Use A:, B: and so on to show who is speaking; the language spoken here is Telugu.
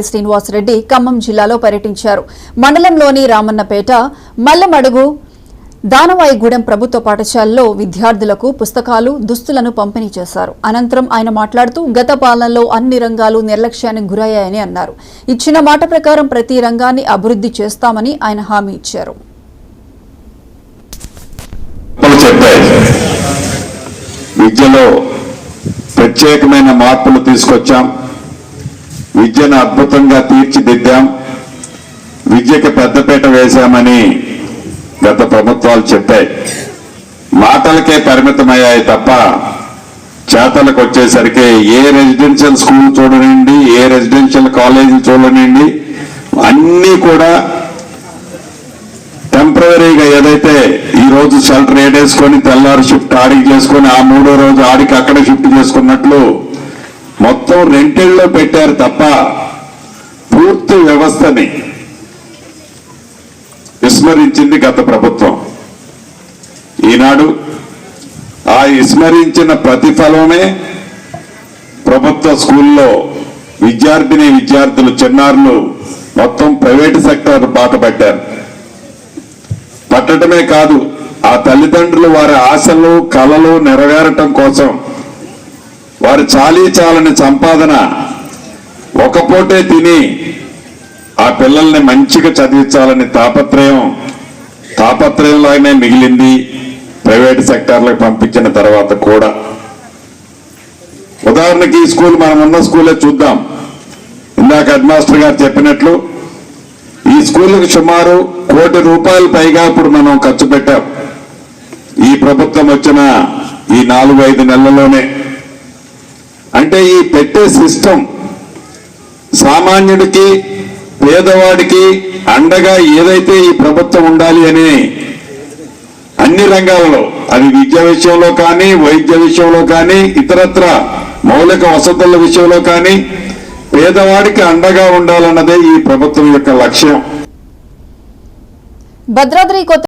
A: శ్రీనివాస్ రెడ్డి ఖమ్మం జిల్లాలో పర్యటించారు. మండలంలోని రామన్నపేట, మల్లమడుగు, దానవాయిగూడెం ప్రభుత్వ పాఠశాలలో విద్యార్థులకు పుస్తకాలు, దుస్తులను పంపిణీ చేశారు. అనంతరం ఆయన మాట్లాడుతూ గత పాలనలో అన్ని రంగాలు నిర్లక్ష్యానికి గురయ్యాయని అన్నారు. ఇచ్చిన మాట ప్రకారం ప్రతి రంగాన్ని అభివృద్ధి చేస్తామని ఆయన హామీ ఇచ్చారు.
B: విద్యలో ప్రత్యేకమైన మార్పులు తీసుకొచ్చాం. విద్యను అద్భుతంగా తీర్చిదిద్దాం. విద్యకు పెద్దపీట వేశామని గత ప్రభుత్వాలు చెప్పాయి. మాటలకే పరిమితమయ్యాయి తప్ప చేతలకు వచ్చేసరికి ఏ రెసిడెన్షియల్ స్కూల్ చూడనండి, ఏ రెసిడెన్షియల్ కాలేజీ చూడనండి, అన్నీ కూడా టెంపరీగా ఏదైతే ఈ రోజు షెల్టర్ ఏడేసుకొని తెల్లారి షిఫ్ట్ ఆడికి చేసుకొని ఆ మూడో రోజు ఆడికి అక్కడ షిఫ్ట్ చేసుకున్నట్లు మొత్తం రెంటెల్లో పెట్టారు తప్ప పూర్తి వ్యవస్థని విస్మరించింది గత ప్రభుత్వం. ఈనాడు ఆ విస్మరించిన ప్రతిఫలమే ప్రభుత్వ స్కూల్లో విద్యార్థులు చిన్నారులు మొత్తం ప్రైవేటు సెక్టర్ బాట పట్టారు. పట్టడమే కాదు, ఆ తల్లిదండ్రులు వారి ఆశలు కలలు నెరవేరటం కోసం వారి చాలీచాలని సంపాదన ఒక పూటే తిని ఆ పిల్లల్ని మంచిగా చదివించాలని తాపత్రయంలాగానే మిగిలింది ప్రైవేట్ సెక్టార్లకు పంపించిన తర్వాత కూడా. ఉదాహరణకి ఈ స్కూల్, మనం ఉన్న స్కూలే చూద్దాం. ఇందాక హెడ్ మాస్టర్ గారు చెప్పినట్లు ఈ స్కూల్కి సుమారు ₹1 కోటి పైగా ఇప్పుడు మనం ఖర్చు పెట్టాం ఈ ప్రభుత్వం వచ్చిన ఈ 4-5 నెలల్లోనే. అంటే ఈ పెట్టే సిస్టమ్ సామాన్యుడికి, పేదవాడికి అండగా ఏదైతే ఈ ప్రభుత్వం ఉండాలి అని అన్ని రంగాలలో, అది విద్య విషయంలో కానీ, వైద్య విషయంలో కానీ, ఇతరత్ర మౌలిక వసతుల విషయంలో కానీ పేదవాడికి అండగా ఉండాలన్నదే ఈ ప్రభుత్వం యొక్క లక్ష్యం.
A: భద్రాద్రి